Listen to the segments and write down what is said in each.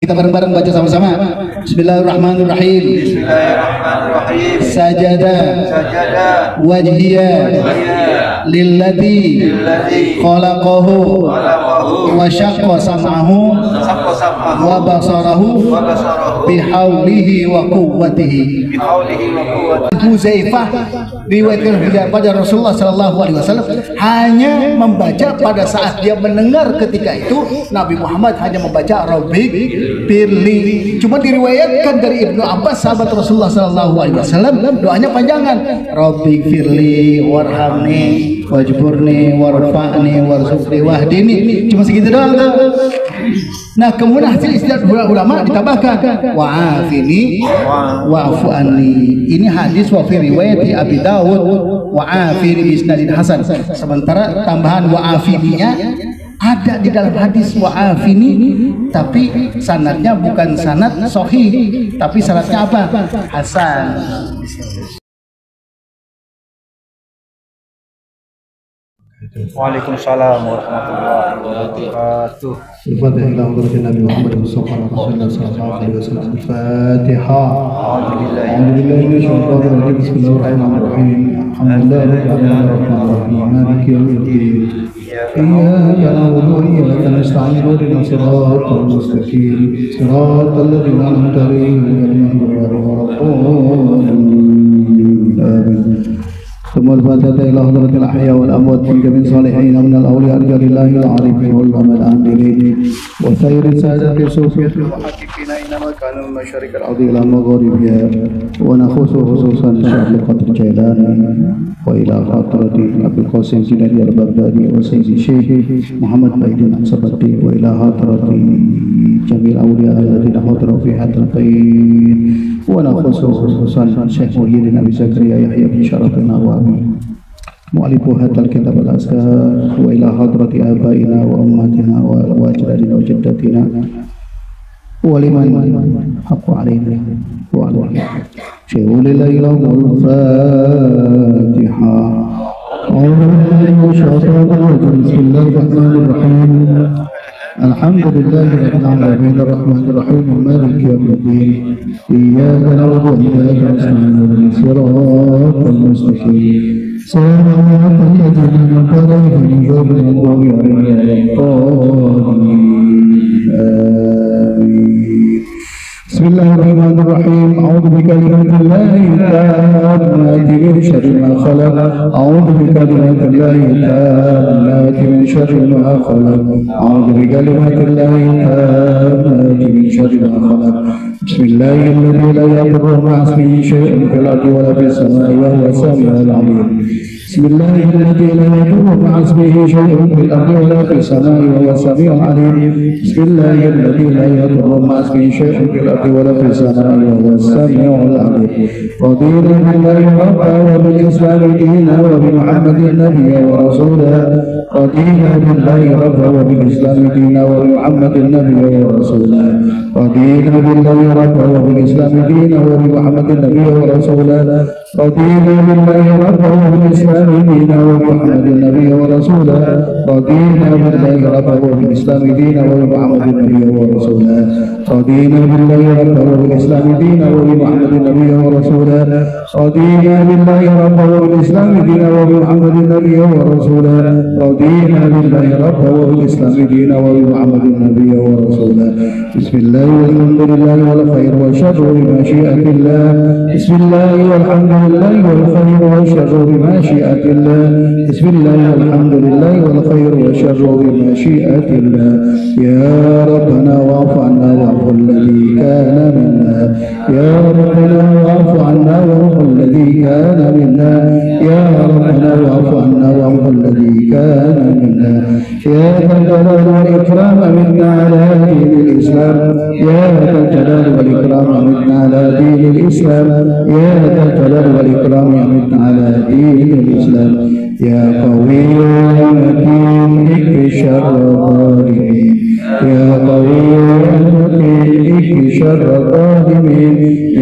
Kita bareng-bareng baca sama-sama. Bismillahirrahmanirrahim. Bismillahirrahmanirrahim. Sajada wajhiya lilladzi khalaqahu wa syaqqa sam'ahu wa basarahu bihaulihi wa quwwatihi. Huzaifah riwayatkan pada Rasulullah sallallahu alaihi wasallam hanya membaca pada saat dia mendengar ketika itu Nabi Muhammad hanya membaca Rabbik firli. Cuma diriwayatkan dari Ibnu Abbas sahabat Rasulullah sallallahu alaihi wasallam doanya panjangan. Rabbik firli warhamni wajburni warfa'ni warzuqni wahdini. Cuma segitu doang tuh. Nah, kemudian hasil istilah ulama ditambahkan wa'afini wa'fu anni. Ini hadis wa fi riwayat Abi Dawud wa'afini bi isnadin hasan. Sementara tambahan wa'afininya ada di dalam hadis wa'afini, tapi sanadnya bukan sanad sahih, tapi sanadnya apa? Hasan. Waalaikumsalam warahmatullahi wabarakatuh. Al-Fatihah ila hadratin Nabi Muhammad sallallahu alaihi wasallam. Al-Fatihah. A'udzubillahi minasyaitonir rajim. Bismillahirrahmanirrahim. Alhamdulillahirabbil alamin. Maliki yaumiddin. Iyyaka na'budu wa iyyaka nasta'in. Ihdinas siratal mustaqim. Siratal ladzina an'amta 'alaihim ghairil maghdubi 'alaihim. ثم الفاتحة إلى حضرة الأحياء والأموات في جميع الصالحين من الأولياء رجال الله العارفين والعلماء العاملين وسائر السادة الصوفية المحققين أينما كانوا من مشارق الأرض إلى مغاربها ونخص خصوصا شهر القدر الجيلاني وإلى حضرة أبي القاسم الجنيدي البغدادي وسيد الشيخ محمد بن الصبتي وإلى حضرة جميع الأولياء الذين حضروا في هذا البيت ونخص خصوصا الشيخ محي الدين أبي زكريا يحيى بن شرف النووي مؤلف هذا الكتاب الأزكى وإلى حضرة آبائنا وأمهاتنا وأجدادنا وجداتنا ولمن حق علينا وعلى شيخ لله لهم الفاتحة. بسم الله الرحمن الرحيم. الحمد لله رب العالمين الرحمن الرحيم مالك يوم الدين إياك نعبد وإياك نستعين صراط المستقيم صراط الذين أنعمت عليهم غير المغضوب عليهم ولا الضالين. بسم الله الرحمن الرحيم. أعوذ بكلمات الله التامات من شر ما خلق. أعوذ بكلمات الله التامات من شر ما خلق. أعوذ بكلمات الله التامات من شر ما خلق. بسم الله الذي لا يضر مع اسمه شيء في الأرض ولا في السماء وهو السميع العليم. بسم الله الذي لا يضر مع اسمه شيء في الأرض ولا في السماء وهو السميع العليم. بسم الله الذي لا يضر مع اسمه شيء في الأرض ولا في السماء وهو السميع العليم. رضينا بالله ربا وبالإسلام دينا وبمحمد نبيا ورسولا. رضينا بالله ربا وبالإسلام دينا وبمحمد نبيا ورسولا. رضينا بالله ربا وبالإسلام دينا وبمحمد نبيا ورسولا. رضينا بالله ربا وبالإسلام دينا وبمحمد نبيا ورسولا. رضينا بالله ربا وبالإسلام دينا وبمحمد نبيا ورسولا. رضينا بالله ربا وبالإسلام دينا وبمحمد نبيا ورسولا. رضينا بالله ربا وبالإسلام دينا وبمحمد نبيا ورسولا. رضينا بالله ربا وبالإسلام دينا وبمحمد نبيا ورسولا. بسم الله والحمد لله والخير والشر بمشيئة الله. بسم الله والحمد لله والخير والشر بمشيئة الله. بسم الله والحمد لله والخير والشر بمشيئة الله. يا ربنا واعف عنا واعف الذي كان منا. يا ربنا واعف عنا واعف الذي كان منا. يا ربنا واعف عنا واعف الذي كان منا. يا ذا الجلال والإكرام منا على دين الإسلام. يا ذا الجلال والإكرام منا على دين الإسلام. يا ذا الجلال والإكرام منا على دين الإسلام. يا قوي يا متين اكفي شر الظالمين. يا قوي يا متين اكفي شر الظالمين.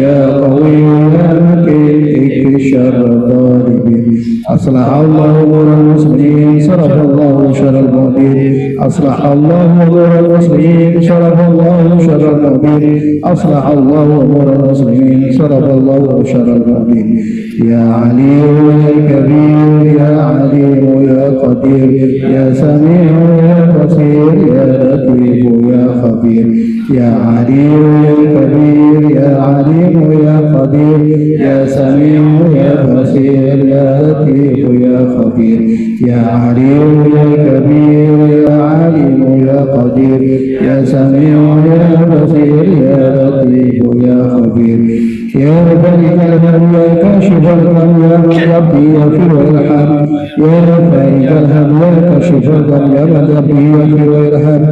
يا قوي يا متين اكفي شر الظالمين. أصلح الله أمور المسلمين. صرف الله شر المؤمنين. أصلح الله أمور المسلمين شرف الله شر المؤمنين أصلح الله أمور المسلمين شرف الله شر المؤمنين يا عليم يا كبير يا عليم يا قدير يا سميع يا بصير يا لطيف يا خبير يا عليم يا كبير يا عليم يا قدير يا سميع يا بصير يا لطيف يا خبير يا عليم يا كبير يا عليم يا قدير يا سميع يا بصير يا لطيف يا خبير يا مالك الهم يا كاشف الغم يا من ربي يغفر ويرحم يا فارج الهم يا كاشف الغم يا من ربي يغفر ويرحم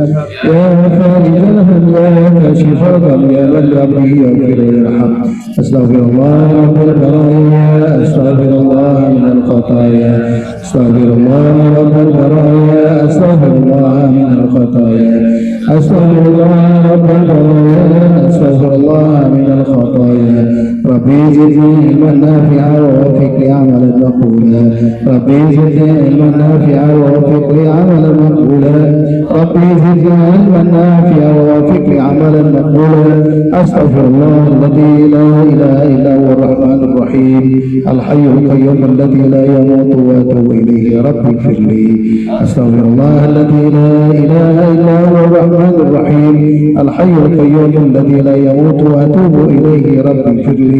يا فارج الهم يا كاشف الغم يا من ربي يغفر ويرحم أستغفر الله رب البرايا أستغفر الله من الخطايا أستغفر الله رب البرايا أستغفر الله من الخطايا أستغفر الله رب البرايا أستغفر الله من الخطايا ربي زدني علما نافعا ووفق لي عملا مقبولا ربي زدني علما نافعا ووفق لي عملا مقبولا ربي زدني علما نافعا ووفق لي عملا مقبولا أستغفر الله الذي لا إله إلا هو الرحمن الرحيم الحي القيوم الذي لا يموت وأتوب إليه ربي اغفر لي أستغفر الله الذي لا إله إلا هو الرحمن الرحيم الحي القيوم الذي لا يموت وأتوب إليه ربي اغفر لي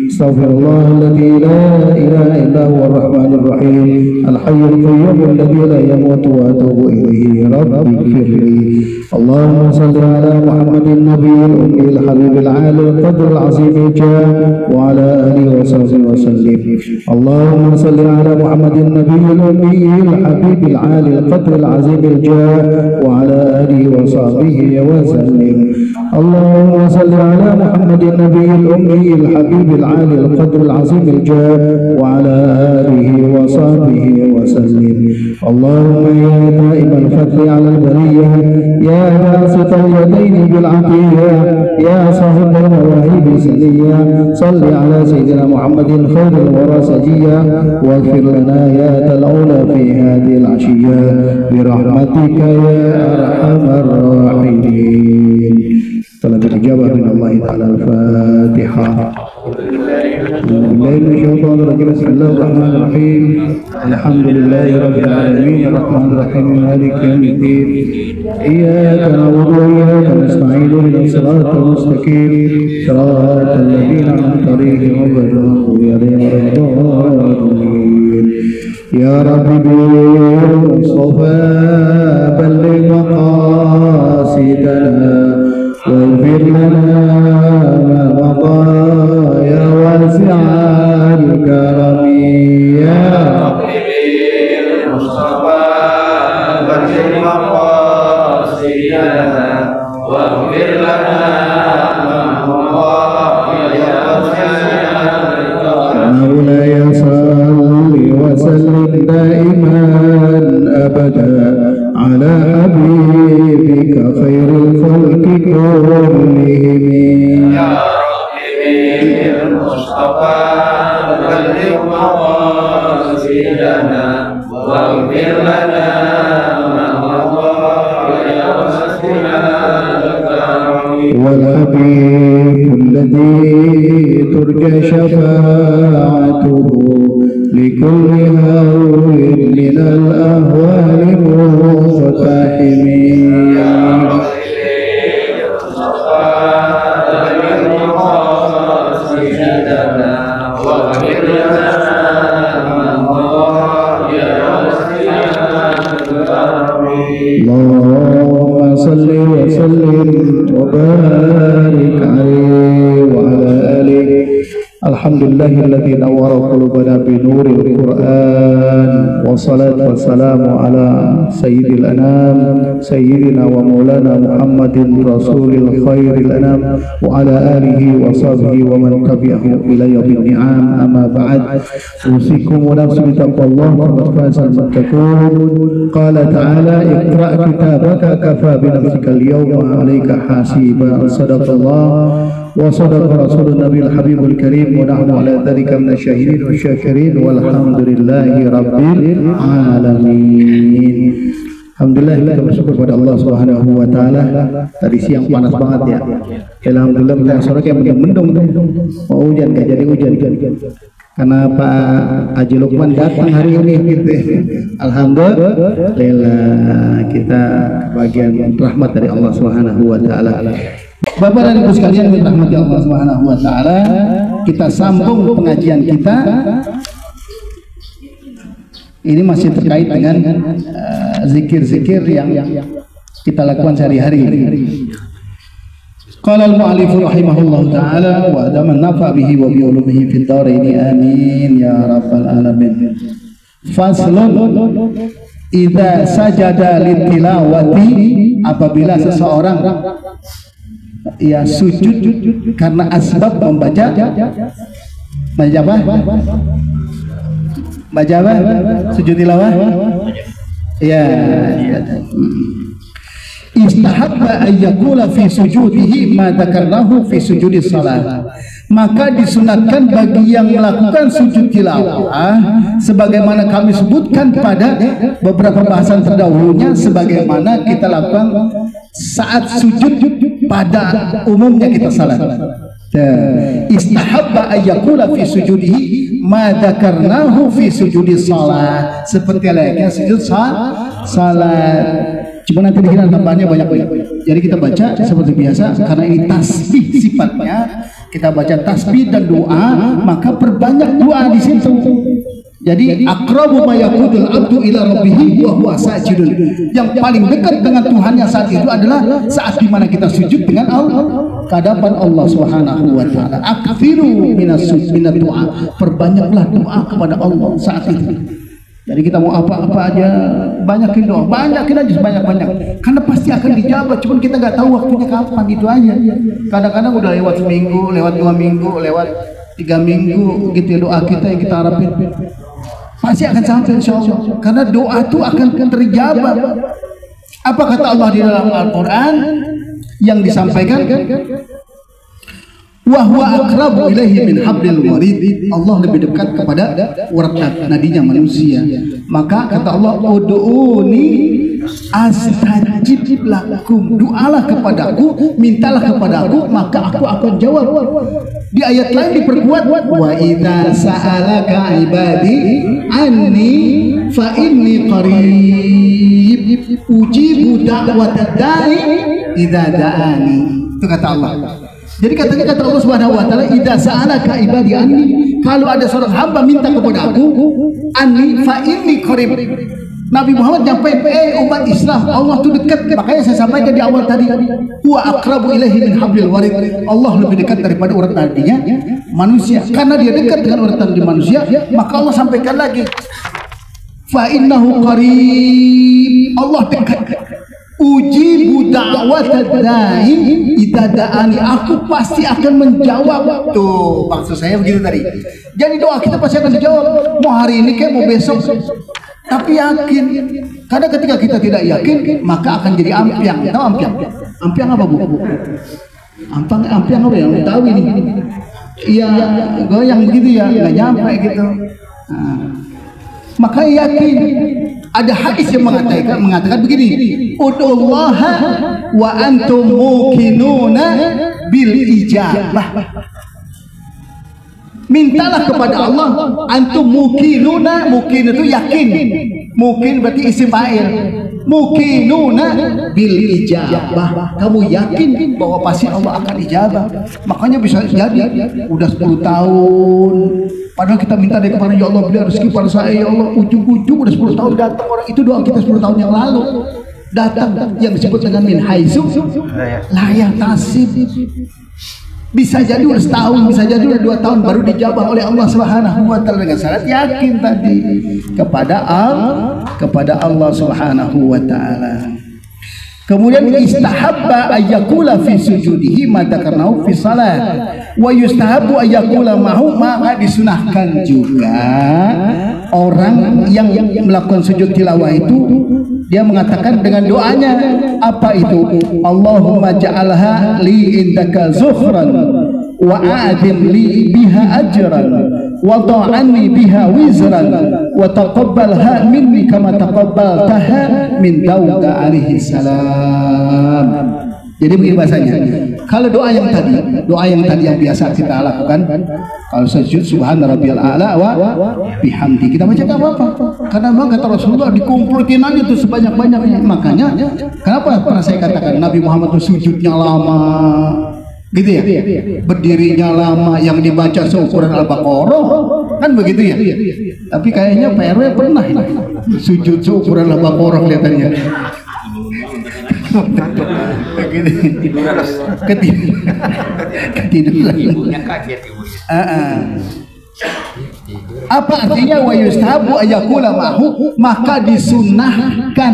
استغفر الله الذي لا إله إلا هو الرحمن الرحيم الحي القيوم الذي لا يموت وأتوب إليه ربي اغفر لي اللهم صل على محمد النبي الأمي الحبيب العالي القدر العظيم الجاه وعلى آله وصحبه وسلم اللهم صل على محمد النبي الأمي الحبيب العالي القدر العظيم الجاه وعلى آله وصحبه وسلم اللهم صل على محمد النبي الأمي الحبيب العالي القدر العظيم الجاه وعلى آله وصحبه وسلم اللهم يا دائم الفضل على البرية يا باسط اليدين بالعطية يا صاحب المواهب سنية صل على سيدنا محمد خير الورى سجية واغفر لنا يا الأولى في هذه العشية برحمتك يا أرحم الراحمين. طلب الإجابة من الله تعالى. الفاتحة. بسم الله الرحمن الرحيم الحمد لله رب العالمين الرحمن الرحيم مالك يوم الدين إياك نعبد وإياك نستعين اهدنا الصراط المستقيم صراط الذين أنعمت عليهم غير المغضوب عليهم ولا الضالين. يا رب بالمصطفى بلغ مقاصدنا واغفر لنا ما مضى يا واسع الكرم يا رب بالمصطفى بلغ مقاصدنا واغفر لنا ما مضى يا واسع الكرم. مولاي صل وسلم دائما أبدا على حبيبك خير الخلق كلهم يا رب بالمصطفى بلغ مقاصدنا واغفر لنا ما مضى يا واسع الكرم. والحبيب الذي ترجى شفاعته لكل هول من الأهوال مقتحم يا رب بالمصطفى بلغ مقاصدنا واغفر لنا ما مضى يا واسع الكرم. اللهم صل وسلم وبارك عليه وعلى آله. الحمد لله الذي نور قلوبنا بنور القرآن والصلاة والسلام على سيد الأنام سيدنا ومولانا محمد رسول الخير الأنام وعلى آله وصحبه ومن تبعه إلى يوم النعام. أما بعد أوصيكم ونفسي بتقوى الله فقد فاز المتقون. قال تعالى اقرأ كتابك كفى بنفسك اليوم عليك حاسبا. صدق الله وصدق رسول النبي الحبيب الكريم ونحن على ذلك من الشاهدين والشاكرين والحمد لله رب العالمين. Alhamdulillah kita bersyukur pada Allah Subhanahu wa taala. Tadi siang panas banget ya. Alhamdulillah kita sore kayak mendung mau hujan gak jadi hujan. Karena Pak Haji Lukman datang hari ini gitu. Alhamdulillah kita bagian rahmat dari Allah Subhanahu wa taala. Bapak dan Ibu sekalian yang dirahmati Allah Subhanahu wa taala, kita sambung pengajian kita. Ini masih terkait dengan zikir-zikir yang kita lakukan sehari-hari. Qala al-mu'allif rahimahullah ta'ala wa adaman nafa bihi wa bi ulumihi fid dharain amin ya rabbal alamin. Faslun idza sajada litilawati, apabila seseorang ya sujud karena asbab membaca baca apa? Sujud tilawah? Ya. Istahabba ayyakula fi sujudihi ma dzakarnahu fi sujudis salat. Maka disunatkan bagi yang melakukan sujud tilawah sebagaimana kami sebutkan pada beberapa bahasan terdahulunya, sebagaimana kita lakukan saat sujud pada umumnya kita salat. Istahabba ayyakula fi sujudihi ma dzakarnahu fi sujudis salat, seperti layaknya sujud salat. Cuma nanti dikira tambahnya banyak. Jadi kita baca seperti biasa, karena ini tasbih sifatnya. Kita baca tasbih dan doa, maka perbanyak doa di situ. Jadi aqrabu ma yakunul abdu ila rabbih wa huwa sajidun. Yang paling dekat dengan Tuhannya saat itu adalah saat di mana kita sujud dengan Allah, kehadapan Allah Subhanahu wa taala. Aktsiru minas doa, perbanyaklah doa kepada Allah saat itu. Jadi kita mau apa-apa aja banyakin doa, banyakin aja sebanyak-banyak, karena pasti akan dijawab. Cuman kita nggak tahu waktunya kapan, itu aja. Kadang-kadang udah lewat seminggu, lewat 2 minggu, lewat 3 minggu gitu ya, doa kita yang kita harapin pasti akan sampai insyaallah, karena doa itu akan terjawab. Apa kata Allah di dalam Al-Quran yang disampaikan? Wa huwa aqrabu ilaihi min hablil warid. Allah lebih dekat kepada urat nadinya manusia. Maka kata Allah, ud'uni astajib lakum, doalah kepadaku, mintalah kepadaku, maka aku akan jawab. Di ayat lain diperkuat, wa idza sa'alaka ibadi anni fa inni qarib ujibu da'watad da'i idza da'ani. Itu kata Allah. Jadi kata Allah Subhanahu wa taala, idza sa'alaka ibadi anni, kalau ada seorang hamba minta kepada aku, anni fa inni qarib. Nabi Muhammad nyampaikan, umat Islam, Allah itu dekat. Makanya saya sampaikan di awal tadi, huwa aqrabu ilaihi min hablil warid. Allah lebih dekat daripada urat nadinya manusia. Karena dia dekat dengan urat nadi manusia, maka Allah sampaikan lagi, fa innahu qarib. Allah dekat. Ujibu da'watad da'i idza da'ani, aku pasti akan menjawab. Tuh, maksud saya begitu tadi. Jadi doa kita pasti akan dijawab. Mau hari ini kayak mau besok. Tapi yakin, karena ketika kita tidak yakin, maka akan jadi ampiang. Tahu ampiang? Ampiang apa, Bu? Ampiang apa yang tahu ini? Iya, goyang begitu ya, nggak nyampe gitu. Maka yakin. Ada hadis yang mengatakan begini, ud'ullaha wa antum muqinuna bil ijabah. Mintalah kepada Allah, antum muqinuna, muqin itu yakin. Muqin berarti isim fa'il. Muqinuna bil ijabah. Kamu yakin bahwa pasti Allah akan ijabah. Makanya bisa jadi udah 10 tahun padahal kita minta dari kepada ya Allah, beri rezeki pada saya ya Allah, ujung-ujung udah 10 tahun datang orang itu, doa kita 10 tahun yang lalu datang, yang disebut dengan min haitsu la yahtasib. Bisa jadi udah setahun, bisa jadi udah 2 tahun baru dijabah oleh Allah Subhanahu wa taala dengan syarat yakin tadi kepada Allah Subhanahu wa taala. Kemudian istahabba ayyakula fi sujudihi ma dzakarnahu fi salat wa yustahabbu ayyakula mahu, maka disunahkan juga orang yang melakukan sujud tilawah itu dia mengatakan dengan doanya, apa itu? Allahumma ja'alha li indaka zukhran wa a'dim li biha ajran wada'anni biha wizran wa taqabbalha minni kama taqabbaltaha min Daud alaihi salam. Jadi begini bahasanya. Kalau doa yang tadi yang biasa kita lakukan, kalau sujud subhana rabbiyal a'la wa bihamdi, kita baca enggak apa-apa. Karena memang kata Rasulullah dikumpulkan aja tuh sebanyak-banyaknya. Makanya kenapa pernah saya katakan Nabi Muhammad itu sujudnya lama, gitu ya, berdirinya lama, yang dibaca seukuran Al-Baqarah, kan begitu ya. Tapi kayaknya Pak RW pernah sujud seukuran Al-Baqarah kelihatannya. Ketiduran. Ibunya kaget ibunya. Apa artinya wa yustahabu ayakula ma'hu, maka disunnahkan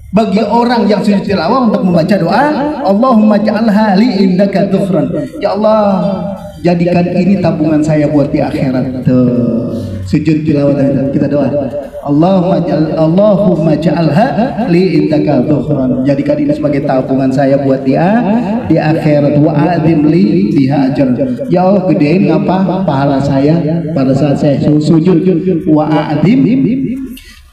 bagi orang yang sujud tilawah untuk membaca doa Allahumma ja'alha li indaka dhufran. Ya Allah, jadikan ini tabungan saya buat di akhirat. Tuh, sujud tilawah kita doa Allahumma ja'alha li indaka dhufran, jadikan ini sebagai tabungan saya buat di akhirat. Wa a'dim li biha ajran, ya Allah gedein apa pahala saya pada saat saya sujud. Wa a'dim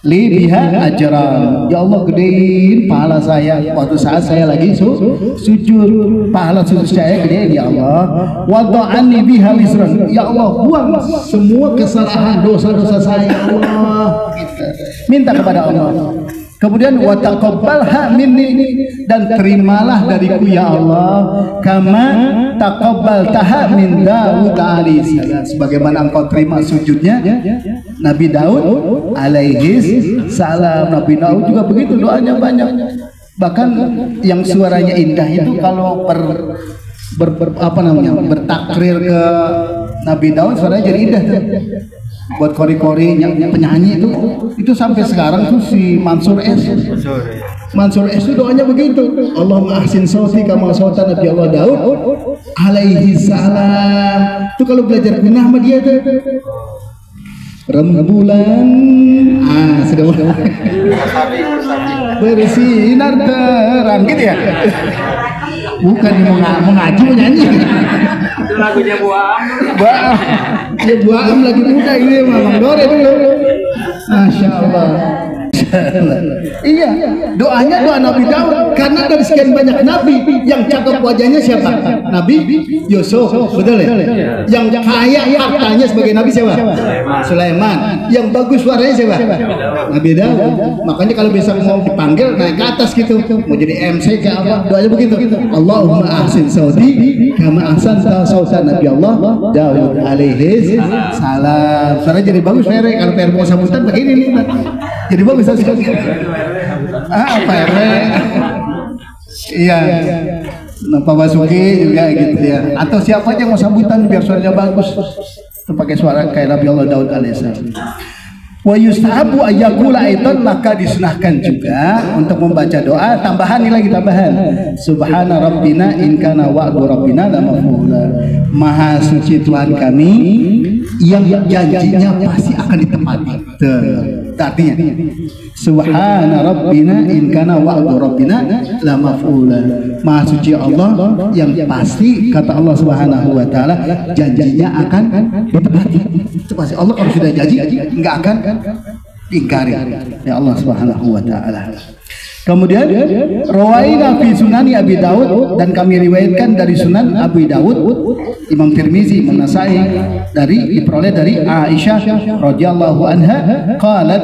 li biha ajran, ya Allah gedein pahala saya waktu saat saya lagi sujud. Pahala sujud saya gedein ya Allah. Wada'anni biha wizran, ya Allah buang semua kesalahan dosa-dosa saya ya Allah. Minta kepada Allah. Kemudian wa taqabbalha minni, dan terimalah dariku ya Allah kama taqabbaltaha min Daud alaihi salam, sebagaimana engkau terima sujudnya Nabi Daud alaihi salam. Nabi Daud juga begitu, doanya banyak. Bahkan yang suaranya indah itu kalau bertakrir ke Nabi Daud, suaranya jadi indah tuh. Buat kori-kori yang penyanyi itu sampai sekarang tuh si Mansur S itu doanya begitu. Allahumma ahsin sauti kama sauta Nabi Allah Daud alaihi salam. Itu kalau belajar gunah sama dia tuh rembulan sudah bersinar terang gitu ya. Bukan mau ngaji mau nyanyi. Itu lagunya Buam. Ya Buam lagi muda ini Mamang Dore dulu. Masya Allah. Iya, doanya doa Nabi Daud, karena dari sekian banyak nabi yang cakep wajahnya siapa? Nabi Yusuf, betul ya? Yang kaya hartanya sebagai nabi siapa? Sulaiman. Yang bagus suaranya siapa? Nabi Daud. Makanya kalau besok mau dipanggil naik ke atas gitu, mau jadi MC ke apa? Doanya begitu. Allahumma ahsin sauti kama ahsanta sauta Nabi Allah Daud alaihi salam. Suaranya jadi bagus Ferry. Kalau Ferry mau sambutan begini nih. Jadi bagus sekali. Apa ya? Iya. Nah, Pak Basuki juga gitu ya. Atau siapa aja yang mau sambutan biar suaranya bagus. Itu pakai suara kayak Nabi Allah Daud alaihissalam. Wa yustahabu ayyakula aidan, maka disunahkan juga untuk membaca doa tambahan ini lagi tambahan. Subhana rabbina in kana wa'du rabbina la maf'ula. Maha suci Tuhan kami yang janjinya pasti akan ditepati. Artinya subhana rabbina in kana wa'du rabbina la maf'ula. Maha suci Allah yang pasti kata Allah Subhanahu wa taala janjinya akan ditepati. Itu pasti Allah kalau sudah janji enggak akan diingkari ya Allah Subhanahu wa taala. Kemudian rawaina fi sunani Abi Daud, dan kami riwayatkan dari Sunan Abi Daud, Imam Tirmizi, Imam Nasai, diperoleh dari Aisyah radhiyallahu anha qalat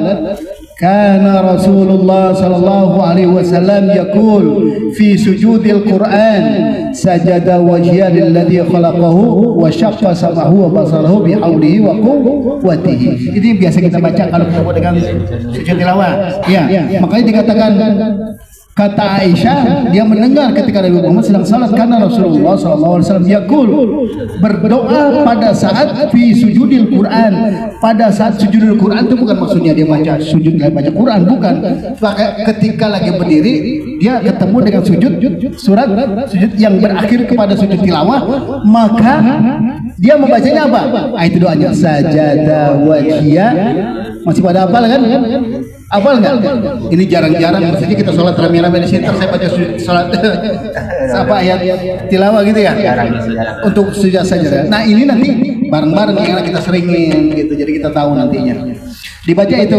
kana Rasulullah sallallahu alaihi wasallam yaqul fi sujudil Quran sajada wajhiya lilladzi khalaqahu wa syaqqa samahu wa basarahu bi haulihi wa quwwatihi. Ini biasa kita baca kalau ketemu dengan sujud tilawah. Ya, makanya dikatakan kata Aisyah, dia mendengar ketika Nabi Muhammad sedang salat karena Rasulullah SAW yaqul, berdoa pada saat fi sujudil Quran. Pada saat sujudil Quran itu bukan maksudnya dia baca sujud baca Quran, bukan. Ketika lagi berdiri dia ketemu dengan sujud sujud yang berakhir kepada sujud tilawah, maka dia membacanya apa? Itu doanya sajada wajhiya. Masih pada hafal kan? Hafal nggak? Ini jarang-jarang, maksudnya kita sholat rame-rame di sini, saya baca sholat apa ayat tilawah gitu ya? Untuk sujud saja. Nah ini nanti bareng-bareng karena kita seringin gitu, jadi kita tahu nantinya. Dibaca itu.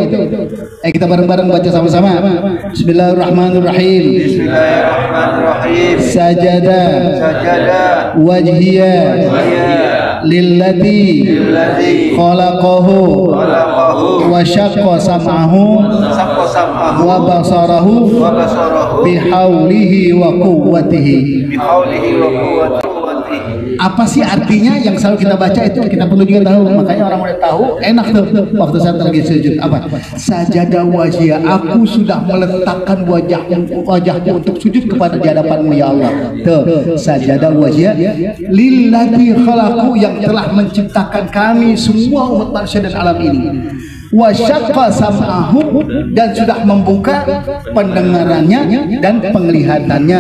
Kita bareng-bareng baca sama-sama. Bismillahirrahmanirrahim. Bismillahirrahmanirrahim. Sajada wajhiya lillati khalaqahu wa syaqqa sam'ahu wa basarahu bihaulihi wa quwwatihi. Apa sih artinya yang selalu kita baca itu kita perlu juga tahu, makanya orang mulai tahu enak tuh waktu saat lagi sujud. Apa? Sajada wajhiya, aku sudah meletakkan wajahku untuk sujud kepada di hadapanmu ya Allah. Tuh, sajada wajhiya lillati khalaqu, yang telah menciptakan kami semua umat manusia dan alam ini. Wa syaqqa sam'ahu, dan sudah membuka pendengarannya dan penglihatannya,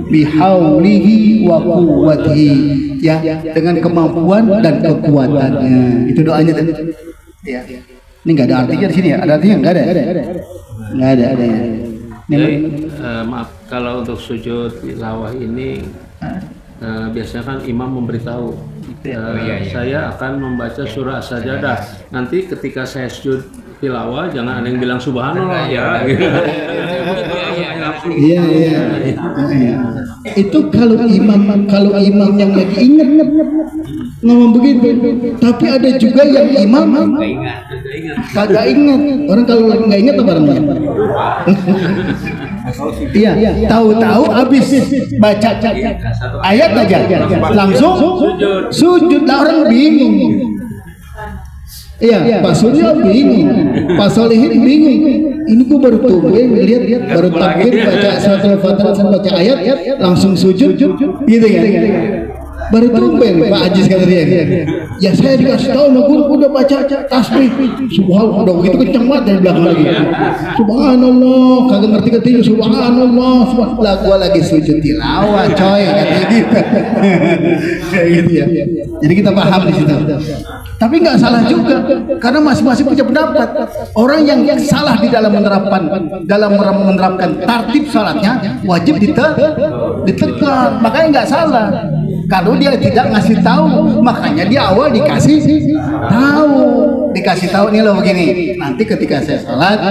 bihaulihi wa quwwatihi, ya, dengan kemampuan dan kekuatannya. Itu doanya tadi. Ya. Ini nggak ada artinya di sini ya? Ada artinya? Nggak ada. Nggak ada. Jadi, maaf, kalau untuk sujud tilawah ini biasanya kan imam memberitahu saya akan membaca surah As-Sajdah. Nanti ketika saya sujud tilawah jangan ada yang bilang subhanallah ya. Iya. Itu kalau imam yang lagi ingat ngomong begitu. Tapi ada juga yang imam kagak ingat. Orang kalau lagi nggak ingat apa namanya? Iya, tahu-tahu habis baca ayat aja langsung sujud, lah orang bingung. Iya, Pak Surya bingung, Pak Solihin bingung. Ini gua baru tuh, lihat baru takbir baca surat Al-Fatihah, baca ayat langsung sujud, gitu kan? Baru tumben Pak Ajis kata dia. Ya saya dikasih tahu sama guru udah baca tasbih. Subhanallah, udah begitu kenceng banget dari belakang lagi. Subhanallah, kagak ngerti subhanallah. Lah gua lagi sujud tilawah coy, katanya gitu. Kayak gitu ya. Jadi kita paham di situ. Tapi nggak salah juga, karena masing-masing punya pendapat. Orang yang salah di dalam menerapkan tertib salatnya wajib ditekan. Makanya nggak salah. Kalau dia tidak ngasih tahu, makanya di awal dikasih tahu nih loh begini. Nanti ketika saya salat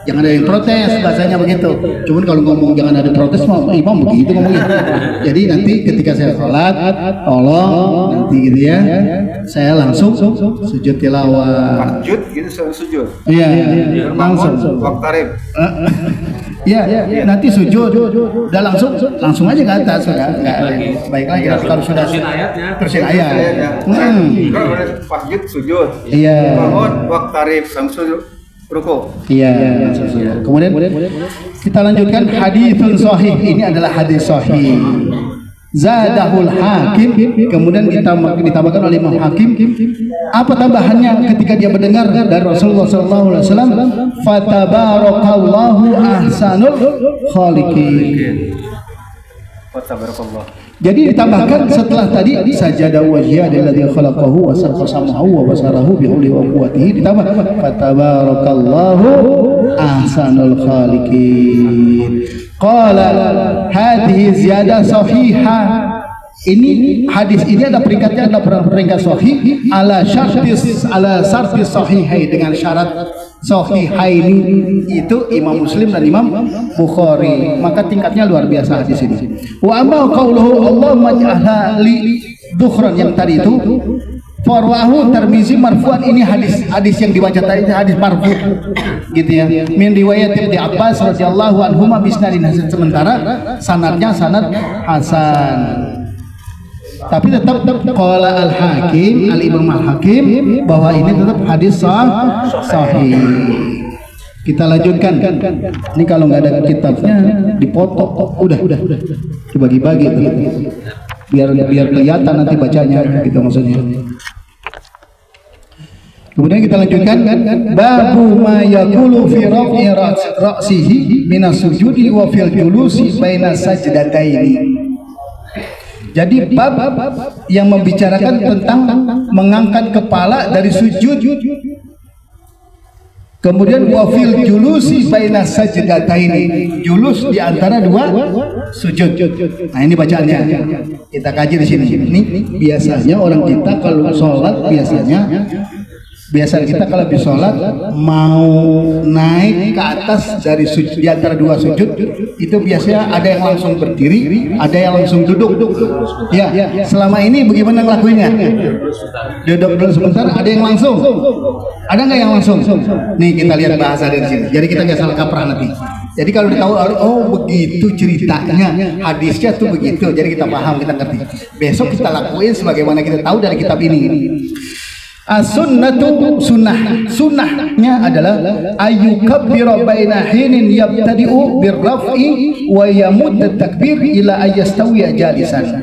jangan ada yang protes, bahasanya begitu. Cuman kalau ngomong jangan ada protes, imam begitu ngomongnya. Jadi nanti ketika saya salat, tolong nanti gitu ya, saya langsung sujud tilawah. Sujud gitu sujud. Iya, langsung. Waktarib. Iya, nanti sujud, udah langsung aja ke atas, sudah nggak baik lagi. Kalau sudah terusin ayat. Kalau sujud sujud. Iya. Bangun waktarib langsung ruku. Iya. Kemudian kita lanjutkan haditsun sahih. Ini adalah hadis sahih. Zadahul Hakim, kemudian ditambahkan oleh Imam Hakim. Apa tambahannya ketika dia mendengar dari Rasulullah SAW? Fatabarakallahu ahsanul khaliqin. Fatabarakallah. Jadi ditambahkan setelah tadi sajada wajhiya alladzi khalaqahu wa samahu wa basarahu bi'uli wa quwwatihi, ditambah fatabarakallahu ahsanul khaliqin. Qala hadhihi ziyadah sahihah. Ini hadis ini ada peringkatnya, ada peringkat sahih ala syartis sahihai, dengan syarat sahihaini itu Imam Muslim dan Imam Bukhari, maka tingkatnya luar biasa hadis ini. Wa amma qauluhu Allahumma ij'alha li dukhran, yang tadi itu farwahu Tirmizi marfu'an, ini hadis yang dibaca tadi hadis marfu' gitu ya, min riwayat Ibnu Abbas radhiyallahu anhuma bisnadin hasan, sementara sanadnya sanad hasan. Tapi tetap qala al-Hakim, al-Imam al-Hakim, bahwa ini tetap hadis sahih. Kita lanjutkan. Ini kalau nggak ada kitabnya dipotong, udah dibagi-bagi tuh. Biar kelihatan nanti bacanya gitu maksudnya. Kemudian kita lanjutkan babu ma yaqulu fi raf'i ra'sihi minas sujudi wa fil julusi baina sajdataini. Jadi bab yang membicarakan tentang mengangkat kepala dari sujud Kemudian wafil julusi baina sajdataini, julus di antara dua sujud. Nah ini bacaannya. Kita kaji di sini. Ini biasanya orang kita kalau sholat biasa kita kalau habis sholat mau naik ke atas dari sujud, di antara dua sujud itu biasanya ada yang langsung berdiri, ada yang langsung duduk. Ya, selama ini bagaimana ngelakuinnya? Duduk dulu sebentar, ada yang langsung? Ada nggak yang langsung? Nih kita lihat bahasa dari sini. Jadi kita nggak salah kaprah nanti. Jadi kalau ditahu, oh begitu ceritanya, hadisnya tuh begitu. Jadi kita paham, kita ngerti. Besok kita lakuin sebagaimana kita tahu dari kitab ini. As-sunnatu sunnahnya adalah ayyukabbira baina hinin yabtadi'u birraf'i wa yamud takbir ila ayyastawiya jalisan.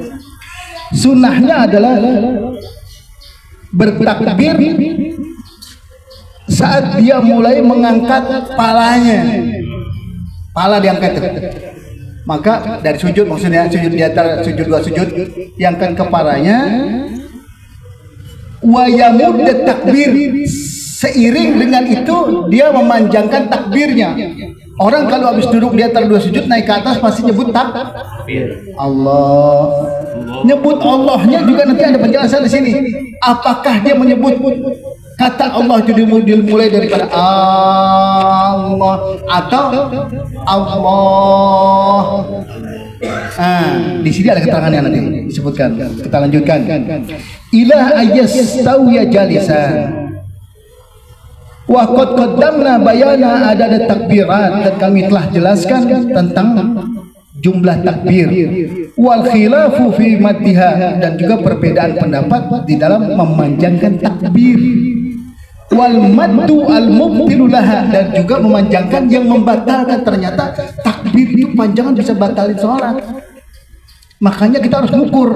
Sunnahnya adalah bertakbir saat dia mulai mengangkat palanya. Pala diangkat. Maka dari sujud, maksudnya sujud di antara sujud dua sujud, diangkat kepalanya. Wa yamud takbir, seiring dengan itu dia memanjangkan takbirnya. Orang kalau habis duduk di antara dua sujud naik ke atas pasti nyebut takbir. Allah. Nyebut Allahnya juga nanti ada penjelasan di sini. Apakah dia menyebut kata Allah dimulai daripada Allah atau Allah? Di sini ada keterangannya nanti disebutkan. Kita lanjutkan. Ila ayyastawiya jalisan. Wa qad qaddamna bayana adad takbirat, dan kami telah jelaskan tentang jumlah takbir. Wal khilafu fi maddiha, dan juga perbedaan pendapat di dalam memanjangkan takbir. Wal maddu al mubtilu laha, dan juga memanjangkan yang membatalkan. Ternyata takbir itu panjangan bisa batalin sholat. Makanya kita harus ngukur.